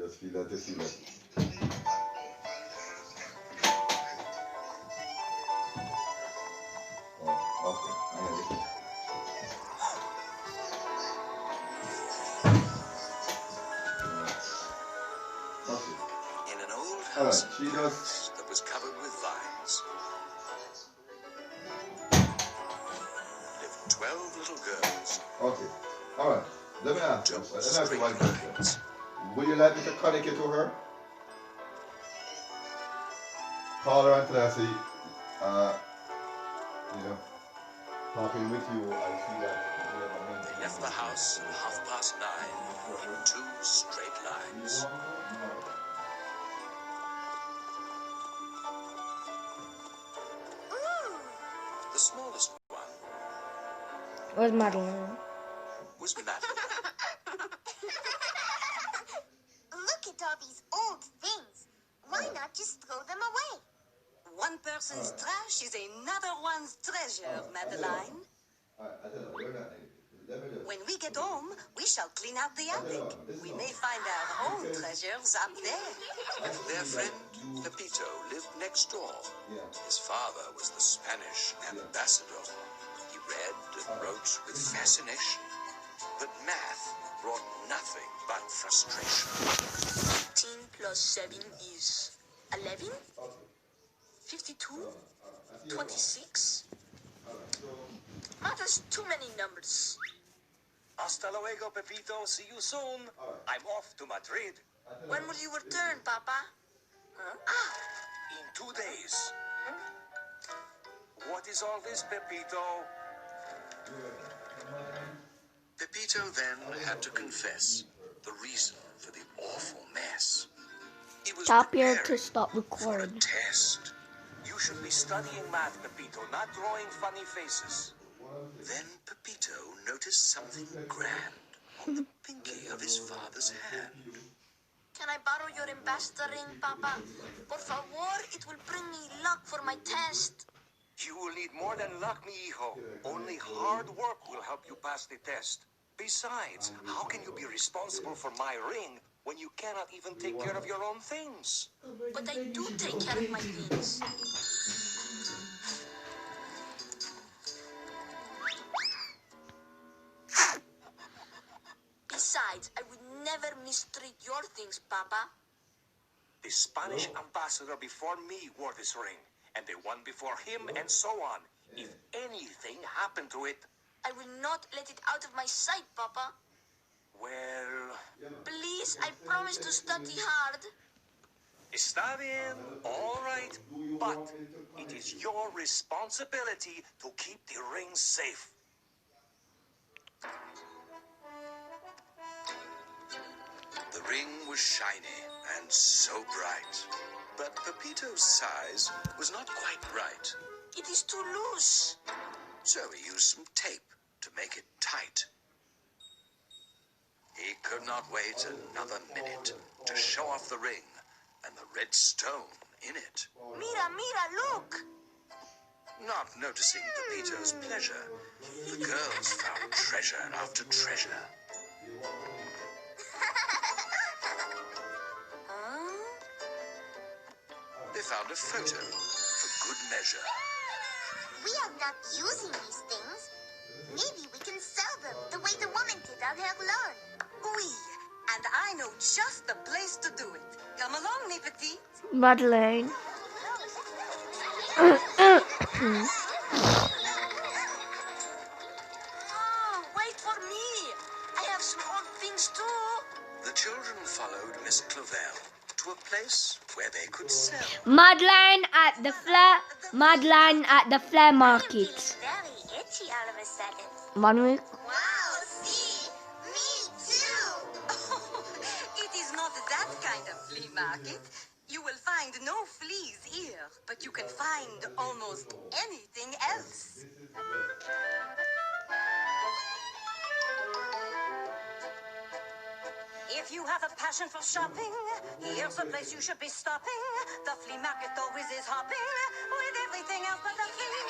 Just feel that, just feel that. Oh, okay. I get it. Okay. In an old house Alright, she does. that was covered with vines lived 12 little girls. Okay. Alright. Let me ask you. Two Let me ask you straight one question. lines. Would you like me to connect you to her? Call her until I see, you know, talking with you, I see that. They left the house at 9:30 in 2 straight lines. The smallest one was Madeline. was Madeline. Look at all these old things. Why not just throw them away? One person's trash is another one's treasure, Madeline. When we get home, we shall clean out the attic. We may find our own treasures up there. Their friend Pepito lived next door. His father was the Spanish ambassador. He read and wrote with fascination. But math brought nothing but frustration. 18 plus 7 is 11? 52? 26? Matters too many numbers. Hasta luego, Pepito. See you soon. I'm off to Madrid. When will you return, Papa? In 2 days. What is all this, Pepito? Pepito then had to confess the reason for the awful mess. He was Stop here preparing to stop for a recording. test. You should be studying math, Pepito, not drawing funny faces. Then Pepito noticed something grand on the pinky of his father's hand. Can I borrow your ambassador ring, Papa? Por favor, it will bring me luck for my test. You will need more than luck, mi hijo. Only hard work will help you pass the test. Besides, how can you be responsible for my ring when you cannot even take care of your own things? But I do take care of my things. Besides, I would never mistreat your things, Papa. The Spanish ambassador before me wore this ring, and the one before him, and so on. If anything happened to it, I will not let it out of my sight, Papa. well, Please, I promise to study hard. está bien, all right, but it is your responsibility to keep the ring safe. The ring was shiny and so bright, but Pepito's size was not quite right. It is too loose. So he used some tape to make it tight. He could not wait another minute to show off the ring and the red stone in it. Mira, mira, look. Not noticing Pepito's pleasure, the girls found treasure after treasure. They found a photo for good measure. We are not using these things. Maybe we can sell them the way the woman did on her lawn. Oui, and I know just the place to do it. Come along, mes petits. Madeline. Oh, wait for me. I have some old things too. The children followed Miss Clavel to a place where they could sell. Madeline at the Flea market. Very itchy all of a sudden. 1 week. Wow, see? Me too. It is not that kind of flea market. You will find no fleas here, but you can find almost anything else. If you have a passion for shopping, here's the place you should be stopping. The flea market always is hopping with everything else but the flea.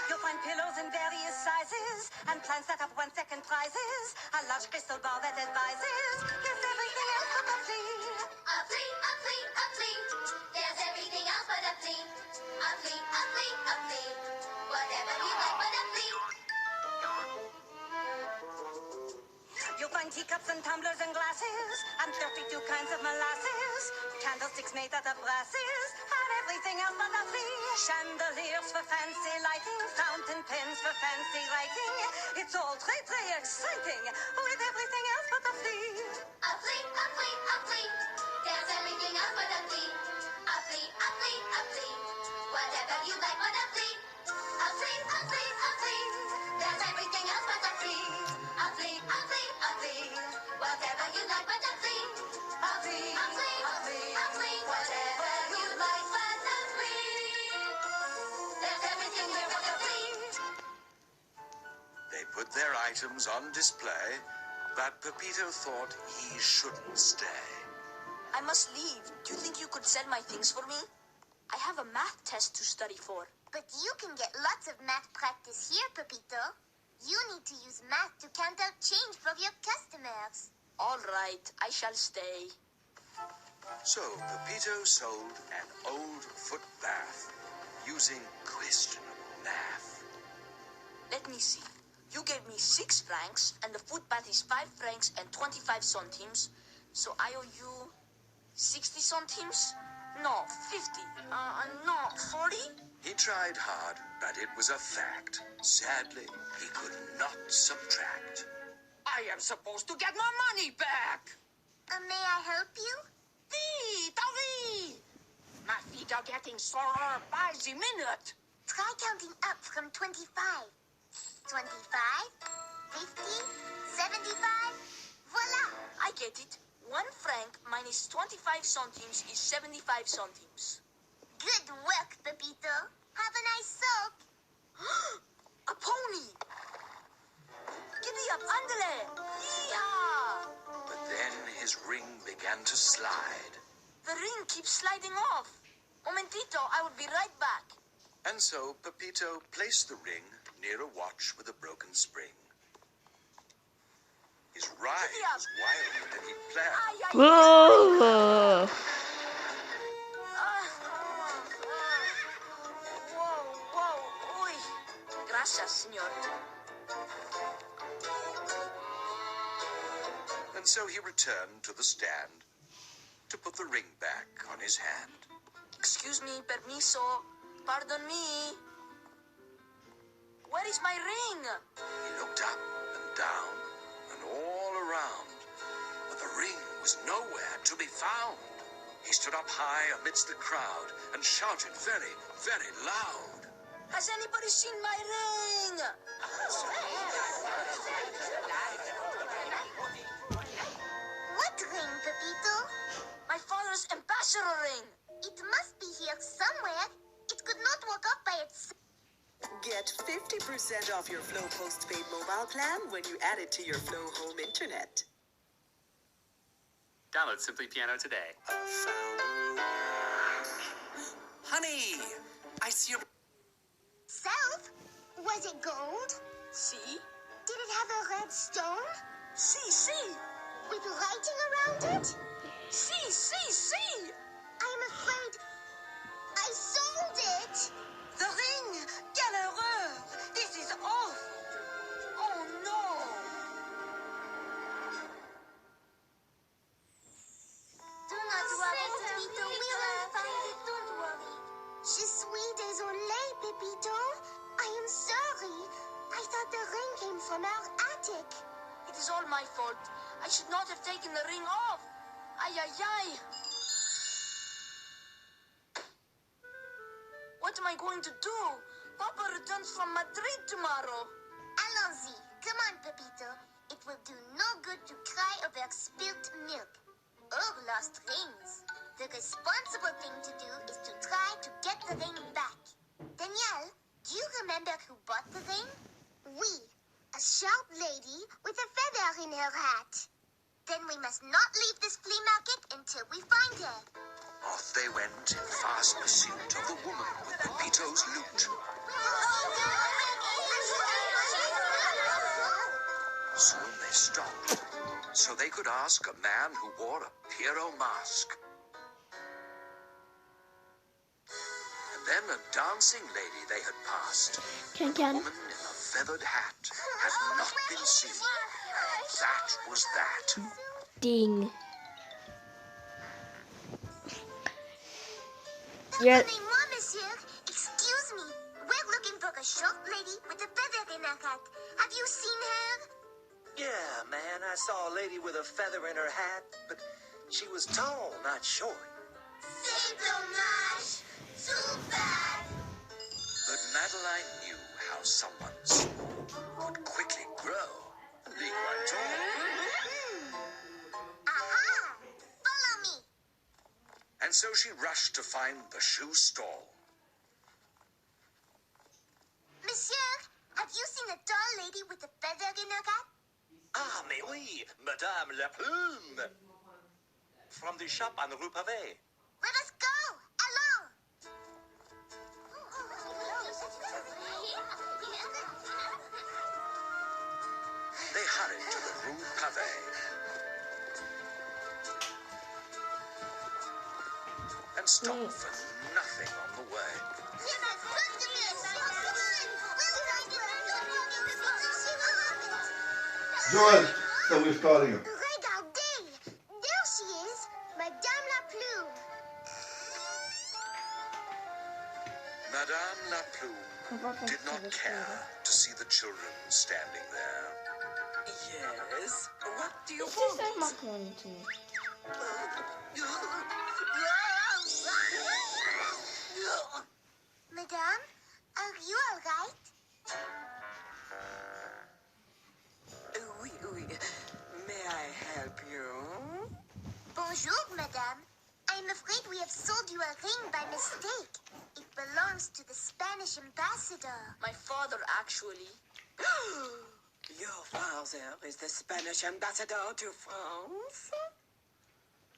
You'll find pillows in various sizes and plants that have 1 second prizes. A large crystal ball that advises gives everything else but the flea. A flea, a flea, a flea. Whatever you like, but a flea. You'll find teacups and tumblers and glasses, and 32 kinds of molasses, candlesticks made out of brasses, and everything else but a flea. Chandeliers for fancy lighting, fountain pens for fancy writing. It's all très, très exciting, with everything else but a flea. A flea, a flea, a flea. There's everything else but a flea. A flea, a flea, a flea. Whatever you like, but a flea. A flea, a flea, a flea. There's everything else but a flea. A flea, a flea, a flea. Whatever you like, but a flea. A flea, a flea, a flea, a flea. Whatever you like, but a flea. There's everything here but a flea. They put their items on display, but Pepito thought he shouldn't stay. I must leave. Do you think you could sell my things for me? I have a math test to study for. But you can get lots of math practice here, Pepito. You need to use math to count out change from your customers. All right, I shall stay. So Pepito sold an old foot bath using questionable math. Let me see. You gave me 6 francs, and the foot bath is 5 francs and 25 centimes. So I owe you 60 centimes? No, 50. No, 40? He tried hard, but it was a fact. Sadly, he could not subtract. I am supposed to get my money back. May I help you? Vite, hurry! My feet are getting sorer by the minute. Try counting up from 25. 25, 50, 75. Voila! I get it. 1 franc minus 25 centimes is 75 centimes. Good work, Pepito. Have a nice soak. A pony! Giddy up, andale! Yeehaw! But then his ring began to slide. The ring keeps sliding off. Momentito, I will be right back. And so Pepito placed the ring near a watch with a broken spring. His ride was wilder than he'd planned. Ay, ay, Whoa. Whoa, uy. Gracias, señor. And so he returned to the stand to put the ring back on his hand. Excuse me, permiso. Pardon me. Where is my ring? He looked up and down and all around, but the ring was nowhere to be found. He stood up high amidst the crowd and shouted very, very loud. Has anybody seen my ring? What ring, Pepito? My father's ambassador ring. It must be here somewhere. It could not walk up by itself. Get 50% off your Flow postpaid mobile plan when you add it to your Flow home internet. Download Simply Piano today. Honey, I see your... Self? Was it gold? See? Did it have a red stone? See. With writing around it? See. I'm afraid I sold it. The ring! Quelle erreur! This is awful! Oh no! Do not worry, Pepito. We will find it. Don't worry. Je suis désolé, Pepito. I am sorry. I thought the ring came from our attic. It is all my fault. I should not have taken the ring off. Ay. What am I going to do? Papa returns from Madrid tomorrow. Allons-y. Come on, Pepito. It will do no good to cry over spilt milk or lost rings. The responsible thing to do is to try to get the ring back. Danielle, do you remember who bought the ring? Oui, a sharp lady with a feather in her hat. Then we must not leave this flea market until we find her. Off they went in fast pursuit of the woman with Pepito's loot. Soon they stopped, so they could ask a man who wore a Pierrot mask. And Then a dancing lady they had passed. Can A woman in a feathered hat had not been seen. That was that. Ding. Yeah. Pardonnez-moi, monsieur. Excuse me. We're looking for a short lady with a feather in her hat. Have you seen her? Yeah, man, I saw a lady with a feather in her hat, but she was tall, not short. C'est dommage. Too bad. But Madeline knew how someone small could quickly grow and be quite tall. Aha! Follow me. And so she rushed to find the shoe stall. Monsieur, have you seen a tall lady with a feather in her hat? Ah, mais oui, Madame la Plume. From the shop on the Rue Pavée. Let us go. Allons. They hurried to the Rue Pavée and stopped for nothing on the way. You must run to me. Joel, so we're starting him. Regardez. There she is. Madame la Plume. Madame la Plume did not care to see the children standing there. Yes, what do you Is this want? a macaroni? Madame, are you all right? Oui, oui. May I help you? Bonjour, madame. I'm afraid we have sold you a ring by mistake. It belongs to the Spanish ambassador. My father, actually. Your father is the Spanish ambassador to France?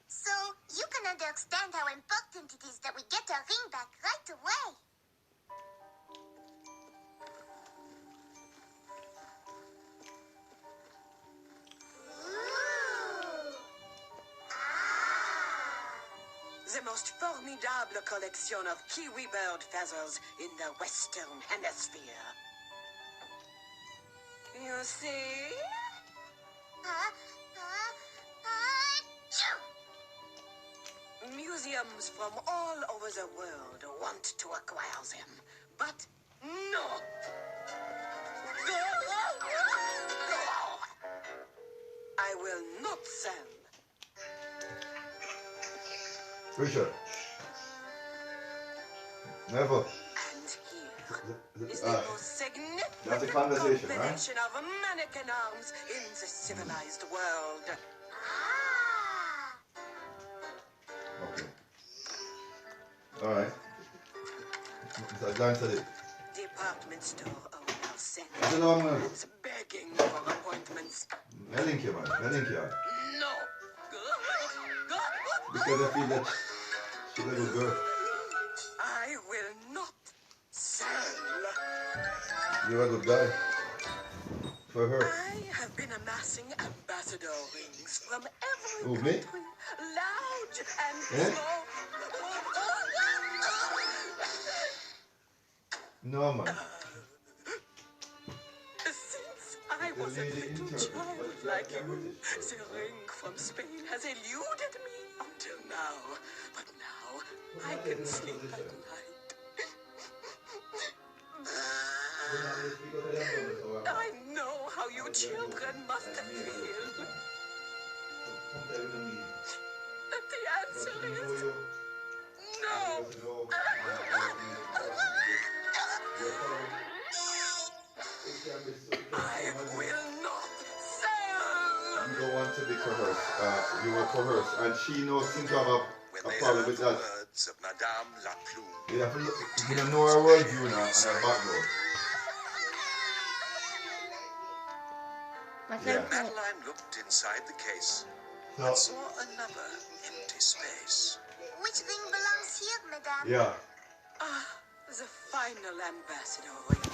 So you can understand how important it is that we get our ring back right away. The most formidable collection of kiwi bird feathers in the Western Hemisphere. You see? Achoo! Museums from all over the world want to acquire them, but no. I will not sell. Richard. Never. And here is the most significant That's a conversation, right? combination of mannequin arms in the civilized world. Okay. Alright. So glance at it. Department store owner sent I don't know, I'm gonna... begging for appointments. Melink you, man. Melink you. No. Because I feel that she's a good girl. I will not sell. You're a good guy. For her. I have been amassing ambassador rings from every Who, me? country, large and Eh? small. No, man. Since I was a little child like you, the ring from Spain has eluded me until now. But now I can sleep at night. I know how you children must feel. The answer is no. I will not sell. You don't want to be coerced. You were coerced. And she knows seems to have a When they problem heard with the that. words of Madame la Plume, You have to look, you don't know her worldview now and her background. Yeah. Madeline looked inside the case So, and saw another empty space. Which ring belongs here, madame? yeah. Ah, the final ambassador ring.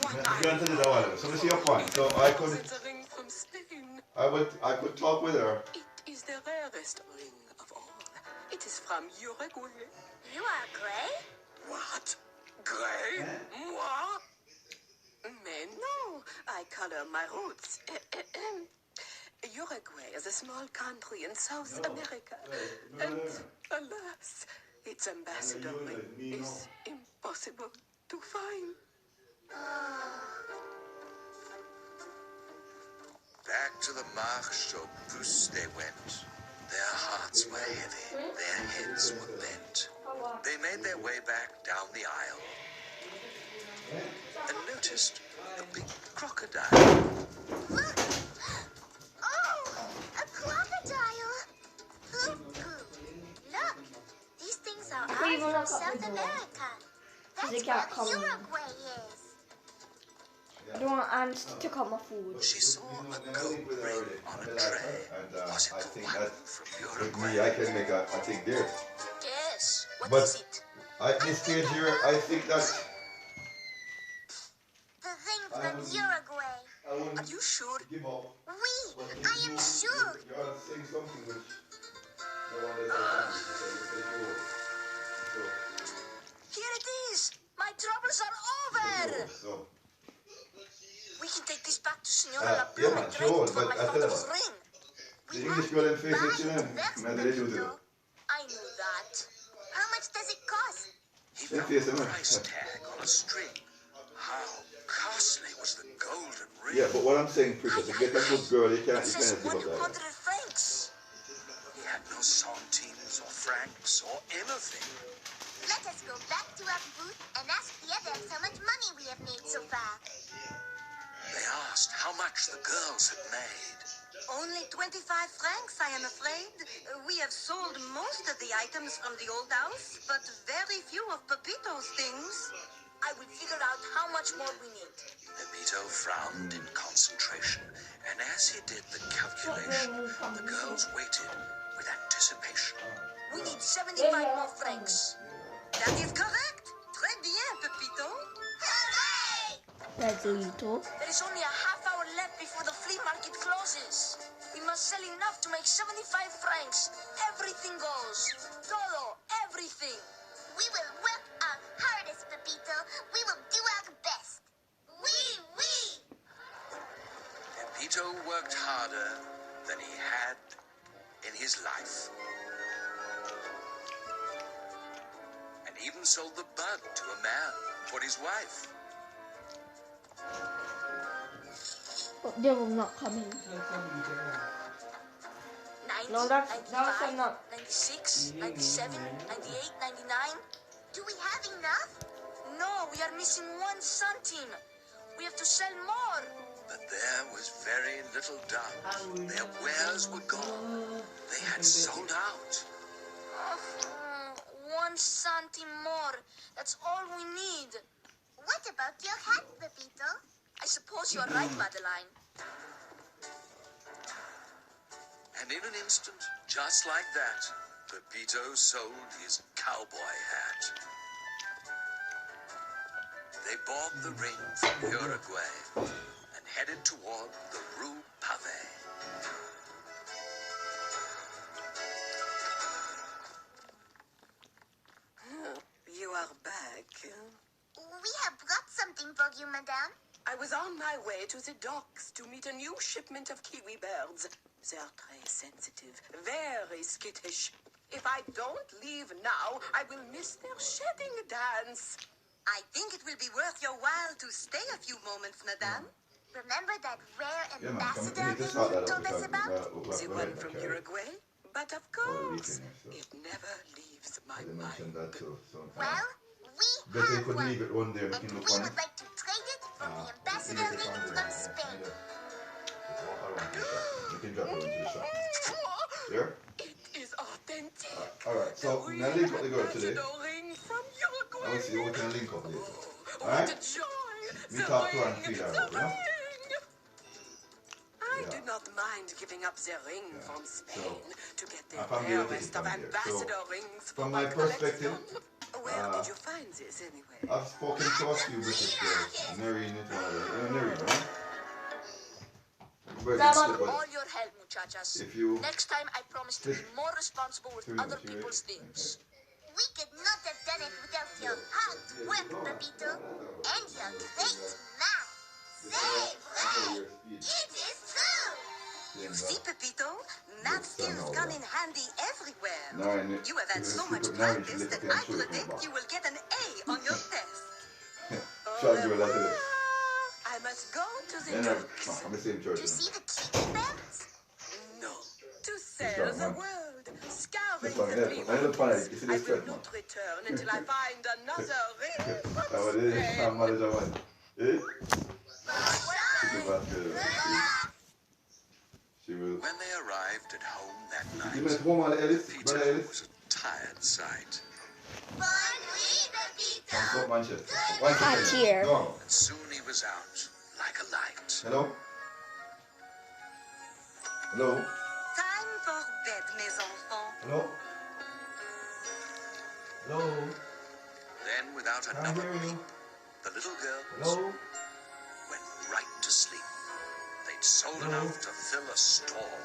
What You answered it a while ago. So, see your point. So, I could, It's a ring from Spain. I could talk with her. It is the rarest ring of all. It is from Uruguay. You are gray? What? Gray? Moi? Mais no, I color my roots. Uruguay is a small country in South America. And alas, its ambassador is impossible to find. Back to the Marche aux Puces they went. Their hearts were heavy, their heads were bent. They made their way back down the aisle and noticed a big crocodile. Look! Oh! A crocodile! Poo-poo. Look! These things are Flea, ours wanna from cut South the America. That's they can't what come in. Uruguay is. I don't want Ants to cut my food. She saw a gold ring on a tray. Was it the one from With me, Uruguay? I can make a thing there. Guess. What But is it? at this stage here, I think that The thing from Uruguay. I wouldn't Are you sure? give up. Oui, I am sure. You're saying something which no one else has. Here it is. My troubles are over. So, We can take this back to Senora yeah, La Plume man, and trade sure, it for but my I tell you father's what. ring. The English girl in face Buy it, you it know, first, man, they do Pepito. do. I knew that. How much does it cost? He They found face the it, man. price tag on a string. How costly was the golden ring? Yeah, but what I'm saying, Princess, to get a good girl, you It can't says give up that. 100 francs. He had no centimes or francs or anything. Let us go back to our booth and ask the others how much money we have made so far. They asked how much the girls had made. Only 25 francs, I am afraid. We have sold most of the items from the old house, but very few of Pepito's things. I will figure out how much more we need. Pepito frowned in concentration, and as he did the calculation, the girls waited with anticipation. We need 75 more francs. That is correct. Très bien, Pepito. Hooray! Pedrito. There is only a half hour left before the flea market closes. We must sell enough to make 75 francs. Everything goes. Todo, everything. We will work our hardest, Pepito. We will do our best. Oui! Pepito worked harder than he had in his life. And even sold the bug to a man for his wife. But they will not come in. 90, No, that's 95, not. 96, 97, 98, 99. Do we have enough? No, we are missing 1 centime. We have to sell more. But there was very little doubt. Their wares were gone. They had sold out. 1 centime more. That's all we need. What about your hat, Pepito? I suppose you're right, Madeline. And in an instant, just like that, Pepito sold his cowboy hat. They bought the ring from Uruguay and headed toward the Rue Pavée. You are back. We have brought something for you, madame. I was on my way to the docks to meet a new shipment of kiwi birds. They're très sensitive, very skittish. If I don't leave now, I will miss their shedding dance. I think it will be worth your while to stay a few moments, madame. Remember that rare Yeah, man, ambassador come thing to you told us about? The one from Uruguay? But of course, weekend, so. it never leaves my I mentioned mind. that too. So, Well, we better you have could one. leave it one day. We And can we look on would it. like to trade it for the ambassador ring from Spain. Walk around to the shop. You can drop it into the shop. There? It is authentic. Alright, so The now real link up the girl today. ambassador ring from I Uruguay. want to see how we can link up later. What Alright? a joy! Me The talk to her ring, and feel her the out, you know? ring. I Yeah. do not mind giving up the ring from Spain to get the I found the rarest of ticket on here. ambassador So, rings for from my my perspective, collection. Where did you find this anyway? I've spoken to a few British girls. Nerine is one of them. You know Nerine, right? Very Grandma. good, but All your help, muchachas. if you Next time, I promise to be more responsible with Two other minutes, you people's ready? things. We could not have done it without your hard work, Pepito, and your great math. C'est vrai! It is true! You see, Pepito, math skills come in handy everywhere. You have had so much practice that I predict you will get an A on your test. I must go to the docks. To see the kiwi bears? No. To sail the world, scouring the flea markets. I will not return until I find another When they arrived at home that night, Peter was a tired sight. Bonne nuit, Pepito. Cat here. And soon he was out like a light. Hello? Hello? Time for bed, mes enfants. Hello? Hello? Then, without Can't another hear you. peep, the little girls Hello? went right to sleep. They'd sold enough to fill a store.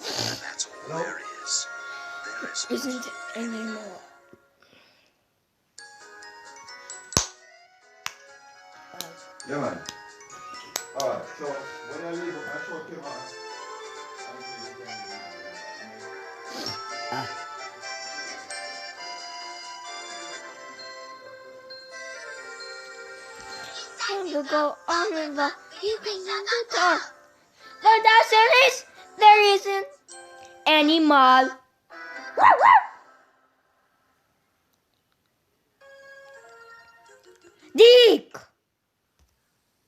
And that's all Hello? there is. There is Isn't anymore. Yeah, man. Alright, so when I leave, I show him To go on and the keeping in the dark. But that's there isn't any mall. Dick!